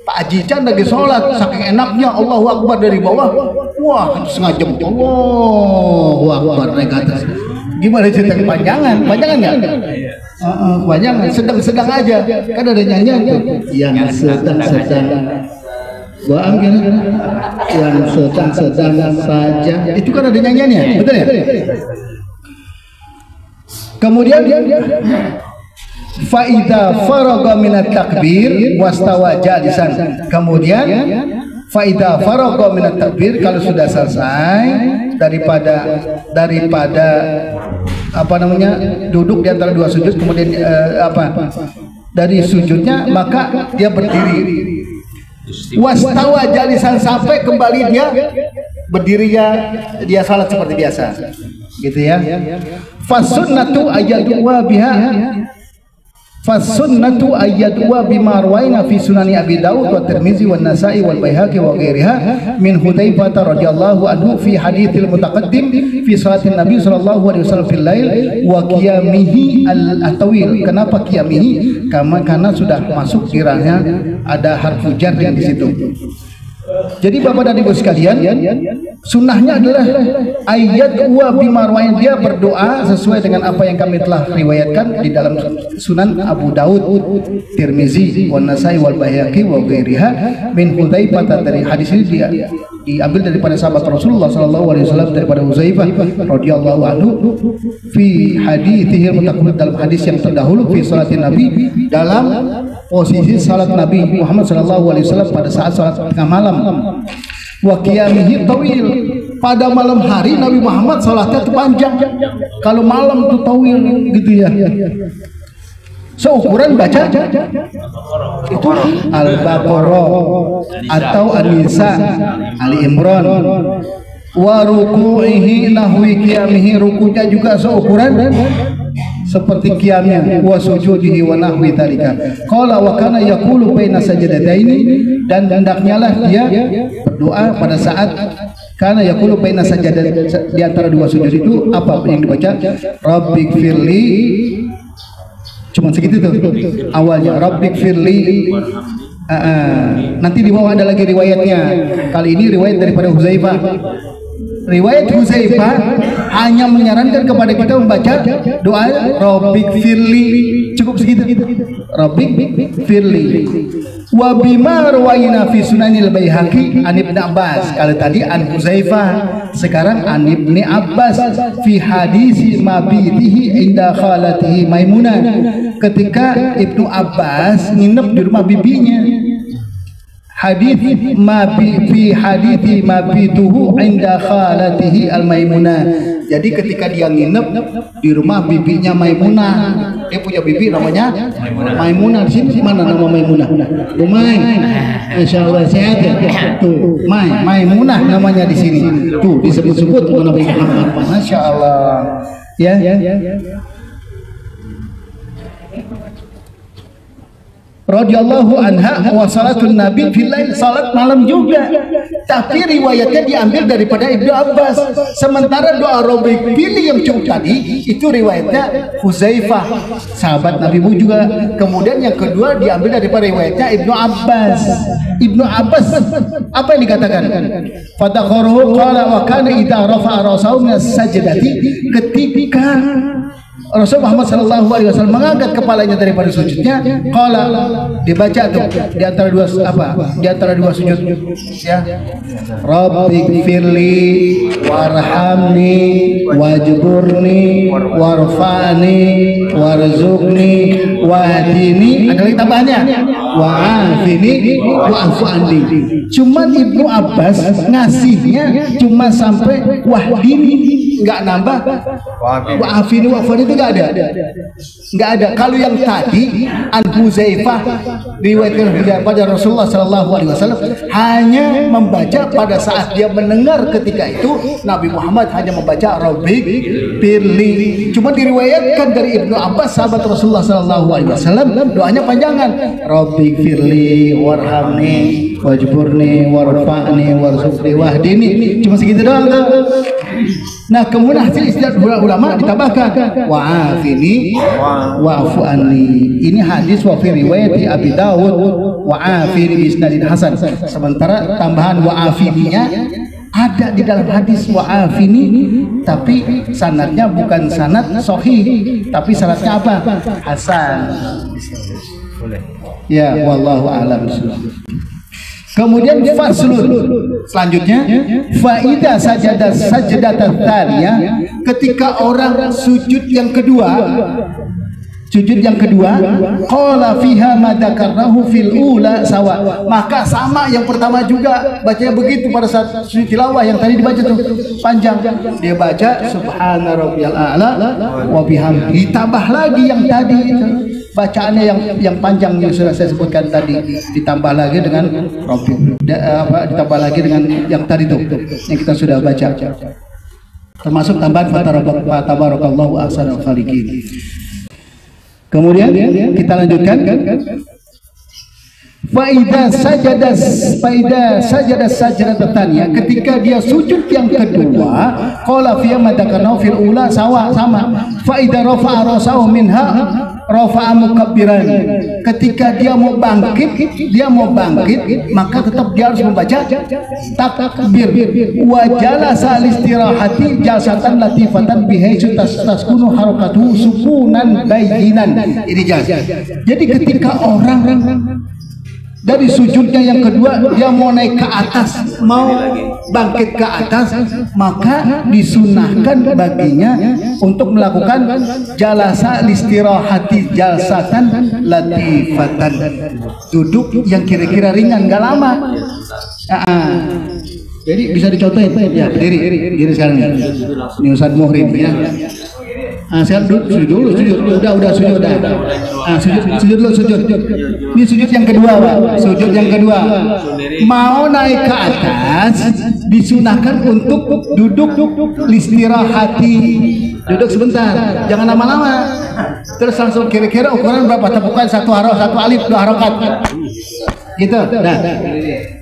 Pak Haji Chan lagi sholat, saking enaknya Allahu Akbar dari bawah, wah setengah jam Allahu Akbar naik ke atas. Gimana cerita kepanjangan? Panjangan nggak? Kepanjangan, sedang-sedang aja. Kan ada nyanyian tuh, yang sedang-sedang yang sedang-sedang saja. Itu kan ada nyanyiannya, betul ya? Kemudian faida faragha minat takbir wastawa jalisan. Kemudian faida faragha minat takbir, kalau sudah selesai daripada apa namanya duduk di antara dua sujud, kemudian dari sujudnya, maka dia berdiri. Wastawa jalisan, sampai kembali dia berdirinya, dia salat seperti biasa, gitu ya. Fasunnatu ayyadwa biha, fasunnatu ayyadwa bima rawaina fi sunani Abi Daud wa Tirmizi wa Nasa'i wal Baihaqi wa ghairiha min Hudzaifah radhiyallahu anhu fi haditsil mutaqaddim fi salatin Nabi sallallahu alaihi wasallam fil lail wa qiyamihi al-tawil. Kenapa qiyamihi? Karena sudah masuk kiranya ada harfu jar yang di situ. Jadi Bapak dan Ibu sekalian, sunnahnya adalah ayat wa bimarwain, dia berdoa sesuai dengan apa yang kami telah riwayatkan di dalam Sunan Abu Daud, Tirmizi, wan Nasai wal Baihaqi wa ghairiha min Hudzaifah. Dari hadis ini dia diambil daripada sahabat Rasulullah sallallahu alaihi wasallam, daripada Hudzaifah radhiyallahu anhu fi hadithihi mutaqaddam, dalam hadis yang terdahulu fi salatin Nabi, dalam posisi salat Nabi Muhammad sallallahu alaihi wasallam pada saat salat tengah malam. Wa qiyamihi tawil, pada malam hari Nabi Muhammad salatnya itu panjang, kalau malam itu tawil gitu ya. Seukuran baca itu Al-Baqarah atau An-Nisa, Ali Imran. Wa ruku'ihi nahwi qiyamihi, rukunya juga seukuran seperti qiyamnya, wa sujudihi wa nahwi dzalika. Qala wa kana yaqulu baina sajdataini, dan hendaknya lah dia berdoa pada saat karena yaqulu baina sajdatain, di antara dua sujud itu apa yang dibaca? Rabbighfirli, cuma segitu tuh awalnya, Rabbighfirli. Nanti di bawah ada lagi riwayatnya. Kali ini riwayat daripada Hudzaifah. Riwayat Hudzaifah hanya menyarankan kepada kita membaca doa Rabbik firli, cukup segitu. Rabbik firli. Wa bima rawaina fi Sunanil Baihaqi an Ibnu Abbas. Kalau tadi an Hudzaifah, sekarang an Ibnu Abbas fi hadisi mabitihi inda khalatihi Maimunah. Ketika Ibnu Abbas nginep di rumah bibinya. Hadis fi hadithi mabituhu inda khalatihi al-Maimunah. Jadi ketika dia nginep di rumah bibinya Maimunah, dia punya bibi namanya Maimunah. Di sini mana nama Maimunah? Umay. Insyaallah sehat ya. Tuh, Maimunah namanya di sini. Tuh disebut-sebut Nabi Muhammad. Masyaallah. Ya. Radhiyallahu anha wa salatun nabi fil lail, salat malam juga. Tapi riwayatnya diambil daripada Ibnu Abbas. Sementara doa Rabbik pilih yang cukup tadi itu riwayatnya Hudzaifah, sahabat Nabi juga. Kemudian yang kedua diambil daripada riwayatnya Ibnu Abbas. Ibnu Abbas apa yang dikatakan? Fadakharuhu qala wa kana idza rafa'a ra'sahu min as-sajdati, ketika Rasul Muhammad sallallahu alaihi wasallam mengangkat kepalanya daripada sujudnya, qala, dibaca tuh di antara dua apa? Di antara dua sujud ya. Rabbik firli warhamni wajburni warfa'ni warzuqni wahdini. Ada lagi tambahannya, wa'afini wa'fu anni. Cuman Ibnu Abbas ngasihnya cuma sampai wahdini, enggak nambah wa'afini wa'fu anni, itu enggak ada. Kalau yang tadi an Hudzaifah riwayatkan pada Rasulullah sallallahu alaihi wasallam hanya membaca pada saat dia mendengar, ketika itu Nabi Muhammad hanya membaca Rabbik firli. Cuma diriwayatkan dari Ibnu Abbas sahabat Rasulullah sallallahu alaihi wasallam doanya panjangan, Rabbik firli warhamni wajburni warfa'ni warzuqni wahdini. Cuma segitu doang tuh. Nah, kemudian hasil istihad ulama ditambahkan wa'afini wa'fu anni. Ini hadis wa fi riwayat Abi Dawud wa'afini bi isnadin hasan. Sementara tambahan wa'afininya ada di dalam hadis wa'afini, tapi sanadnya bukan sanad sahih, tapi sanadnya apa? Hasan. Ya, wallahu a'lam. Kemudian faslun, selanjutnya faida sajadah sajdatan tsaniyah, ketika orang sujud yang kedua qala fiha ma dzakarnahu fil ula sawa, maka sama yang pertama juga bacanya begitu pada saat sujud tilawah yang tadi dibaca tuh panjang, dia baca subhana rabbiyal a'la wa bihamdihi, ditambah lagi yang tadi itu bacaannya yang panjang yang sudah saya sebutkan tadi, ditambah lagi dengan ditambah lagi dengan yang tadi tuh yang kita sudah baca, termasuk tambahan fatabarakallahu ahsanul khaliqin. Kemudian kita lanjutkan, faida sajada sajdatan tsaniyah, ketika dia sujud yang kedua qala fi madakana fil ula sama faida rafa'a rasahu minha rafa'a mukabbiran, ketika dia mau bangkit maka tetap dia harus membaca takbir. Wa jalasa al-istirahati jalsatan latifatan bihaitsu taskunu harakatuhu sukunan bayyinan. Ini jelas. Jadi ketika orang dari sujudnya yang kedua dia mau naik ke atas, mau bangkit ke atas, maka disunahkan baginya untuk melakukan jalasa listirahati jalsatan latifatan, duduk yang kira-kira ringan, gak lama. Jadi bisa dicontohin ya, berdiri sekarang nih. Ini Ustaz Muhrim ya. Sekarang sujud dulu, udah sujud dah. Sujud dulu. Ini sujud yang kedua, Pak. Sujud yang kedua. Mau naik ke atas disunahkan untuk duduk listirahati. Duduk sebentar, jangan lama-lama. Terus langsung kira-kira ukuran berapa? Tepukan satu alif, 2 harokat. Gitu. Nah,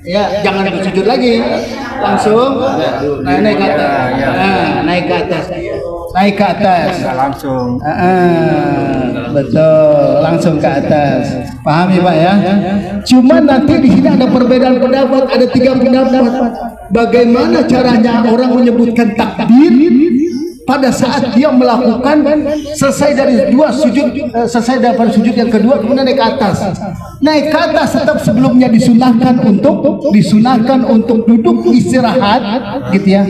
ya jangan sujud lagi. Langsung naik ke atas. Naik ke atas. Langsung. Betul, langsung ke atas. Paham ya Pak ya? Cuma nanti di sini ada perbedaan pendapat, ada 3 pendapat. Bagaimana caranya orang menyebutkan takbir pada saat dia melakukan selesai dari 2 sujud, selesai dari sujud yang kedua kemudian naik ke atas. Naik ke atas tetap sebelumnya disunahkan untuk duduk istirahat, gitu ya.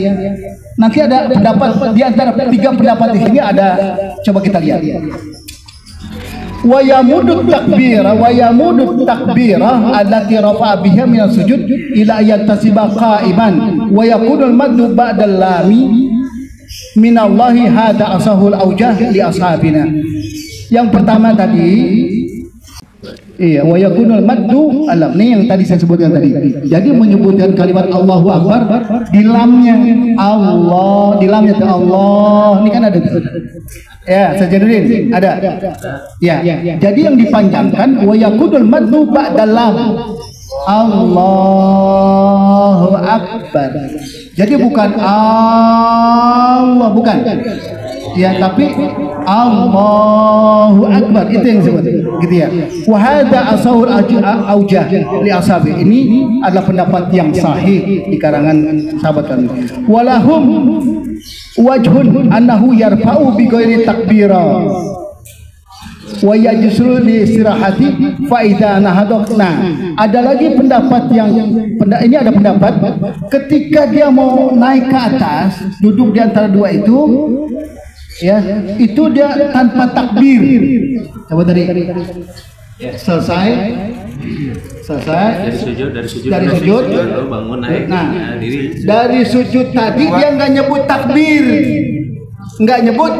Nanti ada pendapat di antara 3 pendapat di sini ada, coba kita lihat. Wa yamudut takbira allati rafa'a biha min sujud ila yantasiba qa'iman wa yakunul maddu ba'dal lami minallahi hada asahul aujah li ashabina. Yang pertama tadi iya, wa yakunul maddu alam, ini yang tadi saya sebutkan tadi. Jadi menyebutkan kalimat Allahu Akbar di lamnya Allah, di lamnya Allah. Ini kan ada. Ya, Sajaduddin ada. Ya. Jadi yang dipanjangkan wa yakunul maddu ba'dal lam. Allahu Akbar. Jadi bukan Allah, bukan. Ya, tapi Allahu Akbar, itu yang disebut, gitu ya. Wa hadza asahul aujah li ashabi. Ini adalah pendapat yang sahih di karangan sahabat kami. Walahum wajhun annahu yarfa'u bi ghairi takbira wa yajsuru li istirahati fa idza nahadna. Ada lagi pendapat yang ini ada pendapat ketika dia mau naik ke atas, duduk di antara 2 itu ya, itu dia tanpa takbir. Coba tadi selesai dari sujud lalu bangun naik. Nah, diri. dari sujud tadi dia nggak nyebut takbir, nggak nyebut.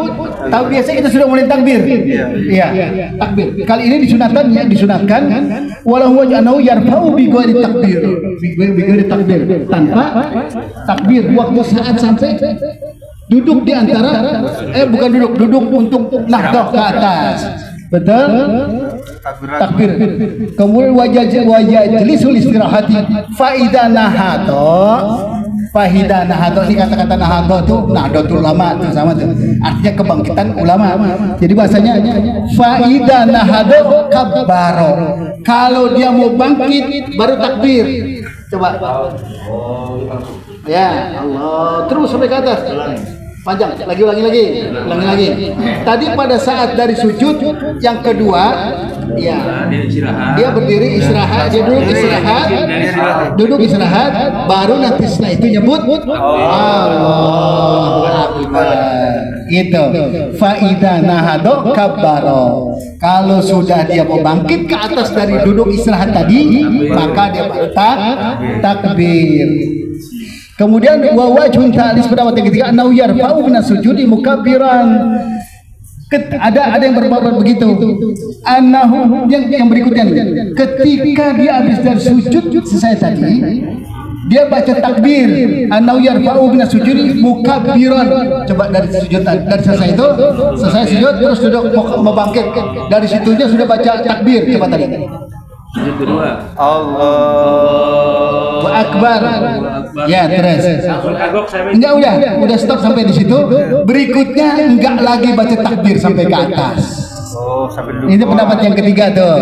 Tahu biasa kita sudah mulai takbir. Iya, takbir. Kali ini disunatkan walau waj'anahu yarfa'u bi ghairi takbir, tanpa takbir. Waktu saat sampai duduk di antara bukan duduk untuk nahdah ke atas. Betul? Takbir. Kemudian wajah jelisul istirahati faida nahado. Ini kata-kata nahado itu nahdlatul ulama itu sama tuh. Artinya kebangkitan ulama. Jadi bahasanya faida nahado kabbaro. Kalau dia mau bangkit baru takbir. Coba. Ya Allah, terus sampai ke atas. Panjang, ulangi lagi. Tadi pada saat dari sujud yang kedua, ya, dia berdiri istirahat, dia duduk istirahat, baru nanti setelah itu nyebut Allahu Akbar. Itu faida nahado kabbaro. Kalau sudah dia mau bangkit ke atas dari duduk istirahat tadi, maka dia baru takbir. Kemudian wajhun ta'lis pendapat yang ketiga annahu yarfa'u minas sujudi mukabbiran. Ada yang berpendapat begitu. Annahu yang berikutnya nih. Ketika dia habis dari sujud selesai tadi, dia baca takbir. Annahu yarfa'u minas sujudi mukabbiran. Coba dari sujud tadi, dari selesai sujud terus duduk mau bangkit. Dari situnya sudah baca takbir. Coba tadi. Sujud kedua. Allahu Akbar. Ya, terus. Enggak, udah stop sampai di situ. Berikutnya enggak lagi baca takbir sampai ke atas. Ini pendapat yang ketiga tuh.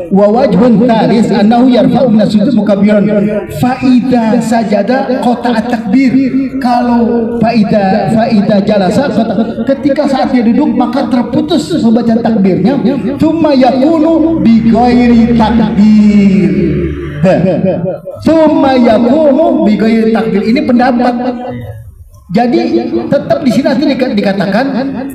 Wa wajhun talis annahu yarfa'u minas sujud mukabbiran fa idza sajada qata'at takbir. Kalau faida jalasa, ketika saat dia duduk maka terputus membaca takbirnya. Tsumma yakunu bi ghairi takbir. Tsumma yakunu bi ghairi takbir. Ini pendapat. Jadi tetap di sini nanti dikatakan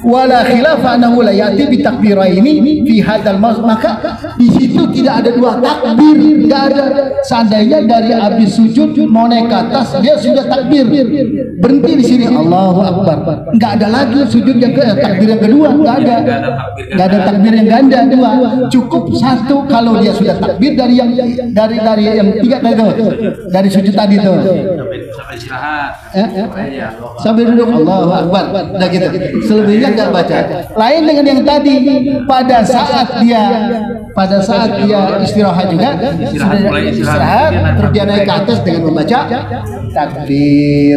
wala khilafa annahu la ya'ti bi takbiraini fi hadzal maka di situ tidak ada 2 takbir, enggak ada. Seandainya dari habis sujud mau naik ke atas dia sudah takbir, berhenti di sini Allahu Akbar, enggak ada lagi sujud yang takbir yang kedua, enggak ada takbir yang ganda 2, cukup 1 kalau dia sudah takbir dari yang 3 tadi itu, dari sujud tadi itu sampai istirahat. Sambil duduk Allahu Akbar, udah gitu. Selebihnya enggak baca. Lain dengan yang tadi, pada saat dia istirahat juga, istirahat terus dia naik ke atas dengan membaca takbir.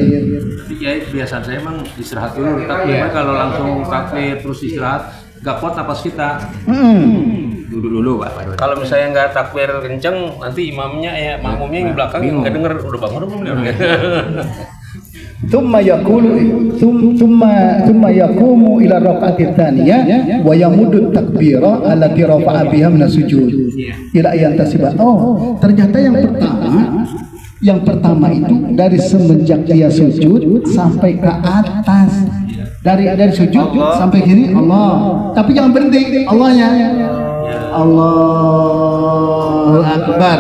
Ya, biasa saya emang istirahat dulu, tapi kalau langsung takbir terus istirahat, gak kuat napas kita. duduk dulu Pak. Baru. Kalau misalnya nggak takbir kenceng, nanti imamnya makmumnya yang di belakang nggak denger udah bangun belum dia. Thumma yaqulu thumma yaqumu ila raka'ati tsaniyah wa yamuddu takbira allati rafa'a biha min sujud ila ayan tasiba. Oh, ternyata yang pertama itu dari semenjak dia sujud sampai ke atas. Dari sujud sampai kiri Allah. Tapi jangan berhenti Allahnya. Allahu Akbar.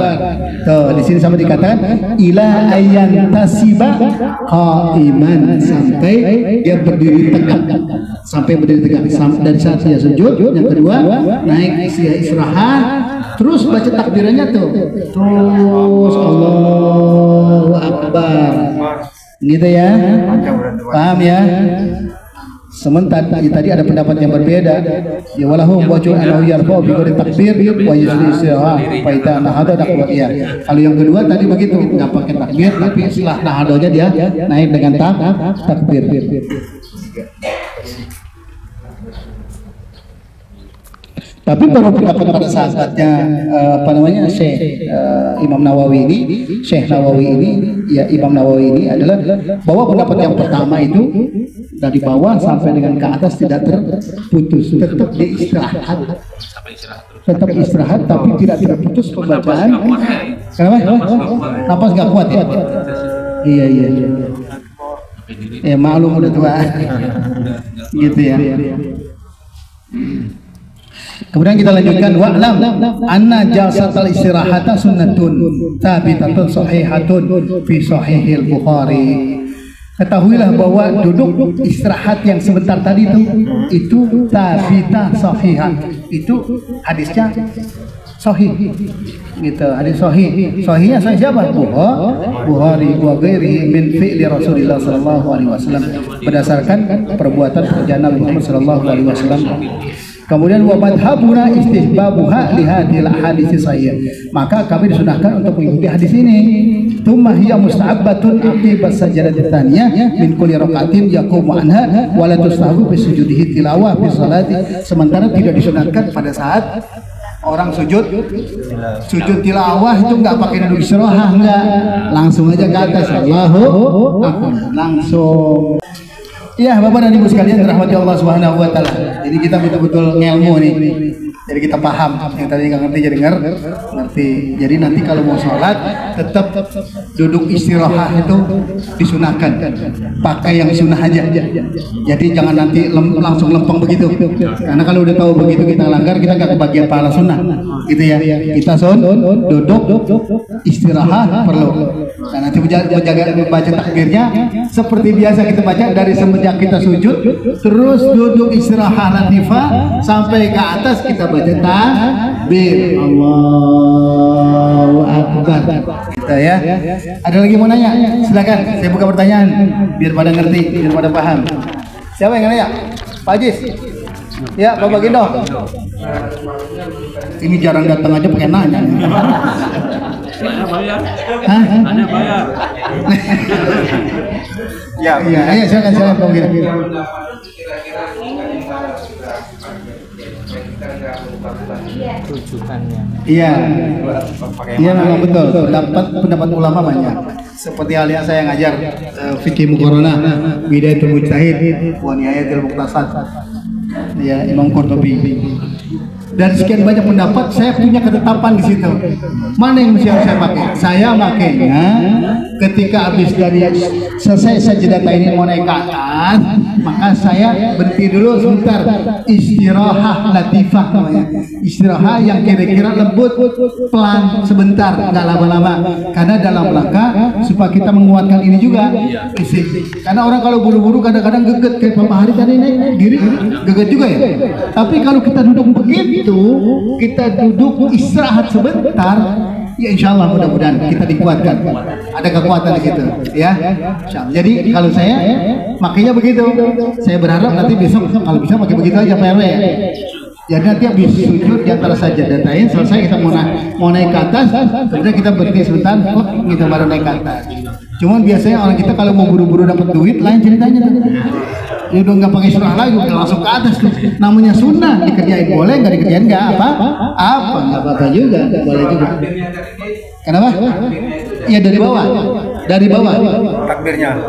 Tuh, di sini sampai dikatakan ila ayyan tasiba qaiman, sampai dia berdiri tegak. Sampai berdiri tegak. Dari saat dia sujud, yang kedua naik istirahat, terus baca takbirannya tuh. Terus Allahu Akbar. Gitu ya. Paham ya? Sementara tadi ada pendapat yang berbeda. Ya walahum wajhu annahu yarfa'u bi ghairi takbir wa yusli istiraha fa idza nahada daqwa. Ya. Kalau yang kedua tadi begitu, enggak pakai takbir tapi setelah nahadonya dia naik dengan takbir. Tapi baru pendapat pada sahabatnya Syekh Imam Nawawi ini, Syekh Nawawi ini, ya Imam Nawawi ini adalah bahwa pendapat yang pertama itu dari bawah sampai dengan ke atas tidak terputus, tetap diistirahat, tetap istirahat tapi tidak terputus pembacaan. Kenapa? Napas nggak kuat ya? Iya. Maklum udah tua, gitu ya. Kemudian kita lanjutkan wa'lam anna jalsatul istirahata sunnatun thabitatun sahihatun fi sahihil Bukhari. Ketahuilah bahwa duduk istirahat yang sebentar tadi itu thabitah sahihah. Itu hadisnya sahih. Gitu, hadis sahih. Sahihnya sahih siapa? Bukhari wa ghairihi min fi'li Rasulillah sallallahu alaihi wasallam, berdasarkan perbuatan pekerjaan Nabi Muhammad sallallahu alaihi wasallam. Kemudian wa madhabuna istihbabuha li hadhil hadits sahih. Maka kami disunahkan untuk mengikuti hadis ini. Tsumma hiya musta'abbatun aqibat sajdatin tsaniyah min kulli raka'atin yaqumu anha wa la tustahabu bi sujudihi tilawah fi salati. Sementara tidak disunahkan pada saat orang sujud tilawah itu enggak pakai duduk istirahat, enggak. Langsung aja ke atas Allahu Akbar. Langsung. Iya, Bapak dan Ibu sekalian dirahmati Allah Subhanahu wa taala. Jadi kita betul-betul ngelmu nih. Jadi kita paham, yang tadi nggak ngerti jadi ngerti. Jadi nanti kalau mau sholat tetap duduk istirahat itu disunahkan. Pakai yang sunnah aja. Jadi jangan nanti langsung lempeng begitu. Karena kalau udah tahu begitu kita langgar, kita nggak kebagian pahala sunnah. Gitu ya. Kita duduk istirahat perlu. Nah, nanti baca takbirnya seperti biasa kita baca dari semenjak kita sujud, terus duduk istirahat latifah sampai ke atas kita baca takbir Allahu Akbar. Kita ya. Ada lagi mau nanya? Silakan, saya buka pertanyaan biar pada ngerti, biar pada paham. Siapa yang nanya? Pak Ajis. Ya, Bapak Gindo. Ini jarang datang aja pakai nanya. Tanya bayar. Hah? Tanya bayar. Ya, Iya, silakan Pak Gindo. Iya, memang betul. Pendapat ulama banyak. Seperti halnya saya ngajar fikih muqaranah, bidayatul mujtahid, wa nihayatul muqtasid. Ya, Imam Qurtubi. Dan sekian banyak pendapat, saya punya ketetapan di situ. Mana yang mesti saya pakai? Saya makainya ketika habis dari selesai sajdah ini mau naik ke atas, maka saya berhenti dulu sebentar, istirahat latifah namanya. Istirahat yang kira-kira lembut, pelan, sebentar, nggak lama-lama. Karena dalam rangka supaya kita menguatkan ini juga. Karena orang kalau buru-buru kadang-kadang geget, kayak Pak Hari tadi naik diri geget juga ya. Tapi kalau kita duduk begitu, kita duduk istirahat sebentar, ya insya Allah mudah-mudahan kita dikuatkan, ada kekuatan di situ ya. Jadi kalau saya makanya begitu, saya berharap nanti besok kalau bisa pakai begitu aja PRW ya. Jadi nanti habis sujud di antara sajadah lain selesai kita mau naik ke atas, kemudian kita berhenti sebentar, kita baru naik ke atas. Cuman biasanya orang kita kalau mau buru-buru dapat duit lain ceritanya tuh. Ya udah nggak pakai surah lagi, udah langsung ke atas tuh. Namanya sunnah, dikerjain boleh, nggak dikerjain nggak nggak apa-apa juga, boleh juga. Kenapa? Iya dari bawah,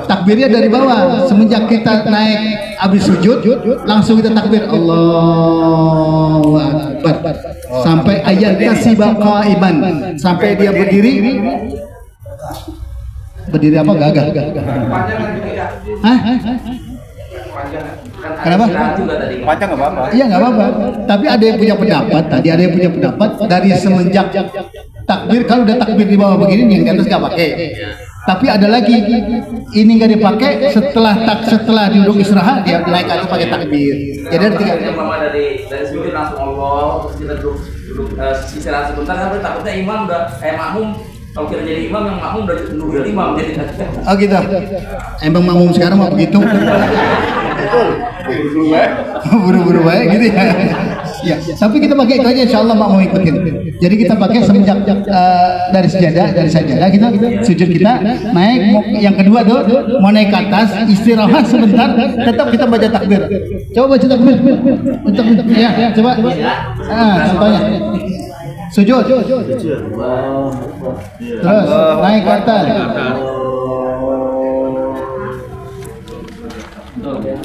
takbirnya dari bawah. Semenjak kita naik habis sujud, langsung kita takbir Allahu Akbar sampai ayat kasiba qaiman, sampai dia berdiri apa gagah? Hah? Kenapa? Panjang nggak apa-apa. Iya nggak apa-apa. Tapi ada yang punya pendapat. Tadi ada yang punya pendapat dari semenjak takbir, kalau udah takbir di bawah begini yang di atas nggak pakai. Tapi ada lagi ini nggak dipakai setelah duduk istirahat dia naik atas pakai takbir. Jadi ada tiga. Dari sujud langsung Allah, terus kita duduk istirahat sebentar, sampai takutnya imam udah makmum. Kalau kita jadi imam, yang makmum udah imam jadi. Oh gitu. Emang makmum sekarang mau begitu? Buru-buru baik gitu ya. Ya, tapi kita pakai itu aja, insya Allah makmum ikutin. Jadi kita pakai semenjak dari sajadah kita sujud kita naik. Yang kedua tuh mau naik ke atas istirahat sebentar, tetap kita baca takbir. Coba baca takbir. Ya, coba. Contohnya. Sujud. Terus naik ke atas.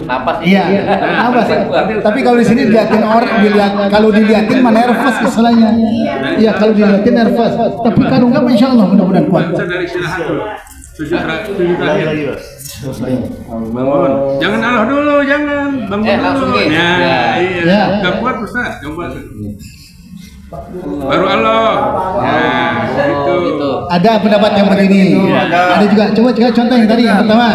Napas. Iya, napas. Tapi kalau di sini dilihatin orang, kalau dilihatin mah nervous istilahnya. Iya, kalau dilihatin nervous. Tapi kalau enggak, insya Allah mudah-mudahan kuat. Dari istirahat dulu. Sujud terakhir. Bangun. Jangan Allah dulu, jangan. Bangun dulu. Nah, iya. Enggak kuat Ustaz. Coba. Baru Allah. Nah, gitu. Ada pendapat yang begini. Ada juga. Coba contoh yang tadi yang pertama.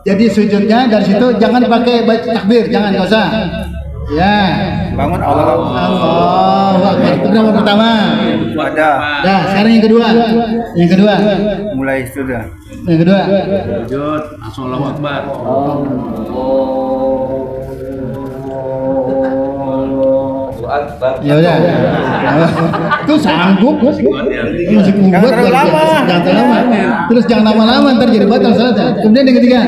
Jadi sujudnya dari situ jangan pakai baca takbir, jangan, nggak usah. Ya. Bangun Allah. Itu pendapat pertama. Ada. Dah, sekarang yang kedua. Mulai sudah. Yang kedua. Sujud, langsung Allahu Akbar. Ya udah. Itu sanggup masih kuat jangan terlalu lama. Terus jangan lama-lama ntar jadi batal salat. Kemudian yang ketiga.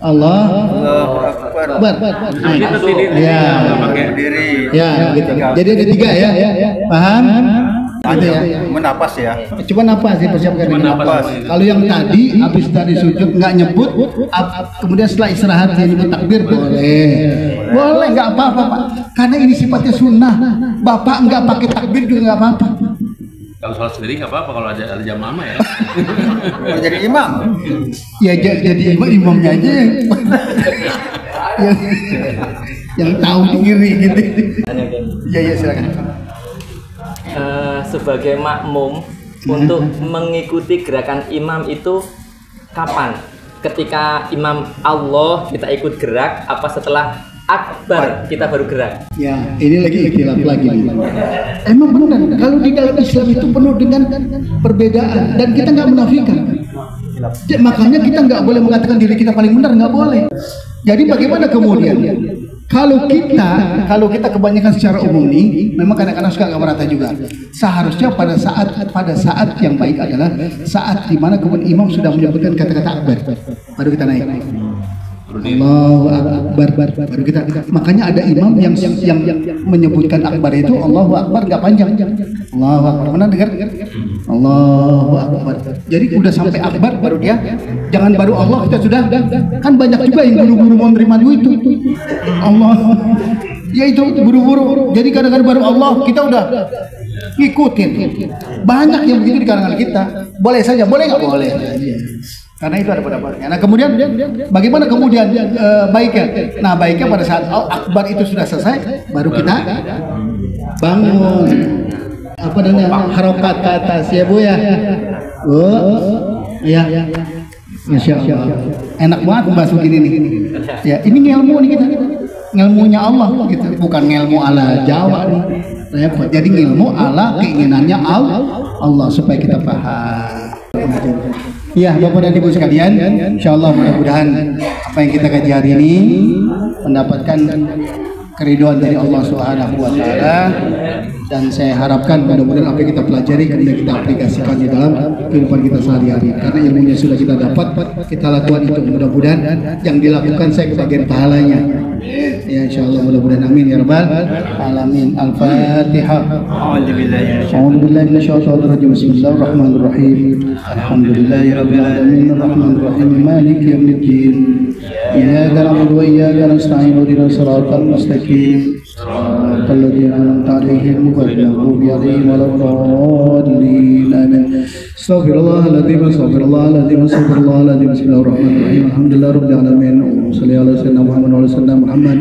Allah Akbar. Ya. Berdiri. Ya, gitu. Jadi ada tiga ya. Paham? Menapas ya. Coba napas dipersiapkan dengan napas. Kalau yang tadi habis dari sujud nggak nyebut, kemudian setelah istirahat dia nyebut takbir boleh nggak apa-apa Pak. Karena ini sifatnya sunnah. Bapak nggak pakai takbir juga nggak apa-apa. Kalau sholat sendiri nggak apa-apa kalau ada jamaah ya. Mau jadi imam. Ya jadi imamnya aja yang tahu diri gitu. Ya silakan. Sebagai makmum untuk mengikuti gerakan imam itu kapan? Ketika imam Allah kita ikut gerak, apa setelah akbar kita baru gerak? Ya, ini lagi ikhtilaf lagi nih. Emang benar kalau di dalam Islam itu penuh dengan perbedaan dan kita nggak menafikan. Makanya kita nggak boleh mengatakan diri kita paling benar, nggak boleh. Jadi bagaimana kemudian? Kalau kita kebanyakan secara umum nih, memang kadang-kadang suka nggak merata juga. Seharusnya pada saat yang baik adalah saat dimana kemudian imam sudah menyebutkan kata-kata akbar, baru kita naik. Allahu Akbar, baru kita. Makanya ada imam yang menyebutkan akbar itu Allahu Akbar nggak panjang. Allahu Akbar, mana dengar? Allahu Akbar. Jadi udah sampai akbar baru dia. Jangan baru Allah kita sudah. Kan banyak juga yang buru-buru mau nerima duit itu. Allah. Ya itu buru-buru. Jadi kadang-kadang baru Allah kita udah ngikutin. Banyak yang begitu di kalangan kita. Boleh saja, boleh nggak boleh. Karena itu ada pendapatnya. Nah kemudian bagaimana kemudian baiknya? Nah baiknya pada saat akbar itu sudah selesai, baru kita bangun. Apa namanya? Harokat ke atas ya Bu ya. Ya. Masya Allah. Enak banget membahas begini nih. Ya ini ilmu nih kita. Ilmunya Allah gitu. Bukan ilmu ala Jawa nih. Repot. Jadi ilmu ala keinginannya Allah supaya kita paham. Ya Bapak dan Ibu sekalian, insya Allah mudah-mudahan apa yang kita kaji hari ini mendapatkan keridhaan dari Allah Subhanahu wa taala, dan saya harapkan mudah-mudahan apa yang kita pelajari kemudian kita aplikasikan di dalam kehidupan kita sehari-hari, karena ilmunya sudah kita dapat, kita lakukan itu, mudah-mudahan yang dilakukan saya kebagian pahalanya ya, insyaallah, mudah-mudahan, amin ya rabbal alamin. Al-Fatihah. A'udzubillahi minasyaitonir rajim. Bismillahirrahmanirrahim. Alhamdulillahirabbil alamin arrahmanir rahim maliki yaumiddin. Iyyaka na'budu wa iyyaka nasta'in ihdinas siratal mustaqim صراط الذين أنعمت عليهم غير المغضوب عليهم ولا الضالين آمين. استغفر الله العظيم استغفر الله العظيم استغفر الله العظيم. بسم الله الرحمن الرحيم. الحمد لله رب العالمين. صل على سيدنا محمد وعلى سيدنا محمد.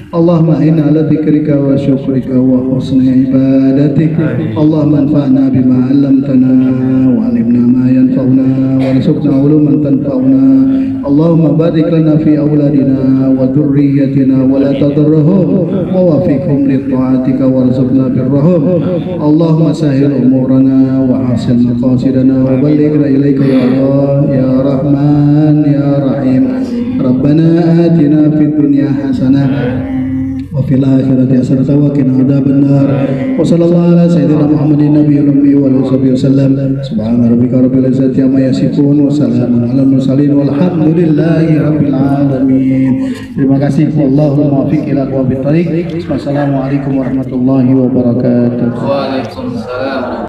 اللهم إنا على ذكرك وشكرك وحسن عبادتك. اللهم انفعنا بما علمتنا وعلمنا ما ينفعنا وارزقنا علوما تنفعنا. اللهم بارك لنا في أولادنا وذريتنا ولا تضرهم ووفقهم لطاعتك وارزقنا برهم. اللهم سهل أمورنا وحسن مقاصدنا وبلغنا إليك يا الله يا رحمن يا رحيم. ربنا آتنا في الدنيا حسنة وفي الآخرة حسنة وقنا عذاب النار. وصلى الله على سيدنا محمد النبي الأمي وعلى آله وسلم. سبحان ربك رب العزة عما يصفون وسلام على المرسلين والحمد لله رب العالمين. Terima kasih. Wallahul muwaffiq ila aqwamit thoriq. Wassalamualaikum warahmatullahi wabarakatuh. Waalaikumsalam.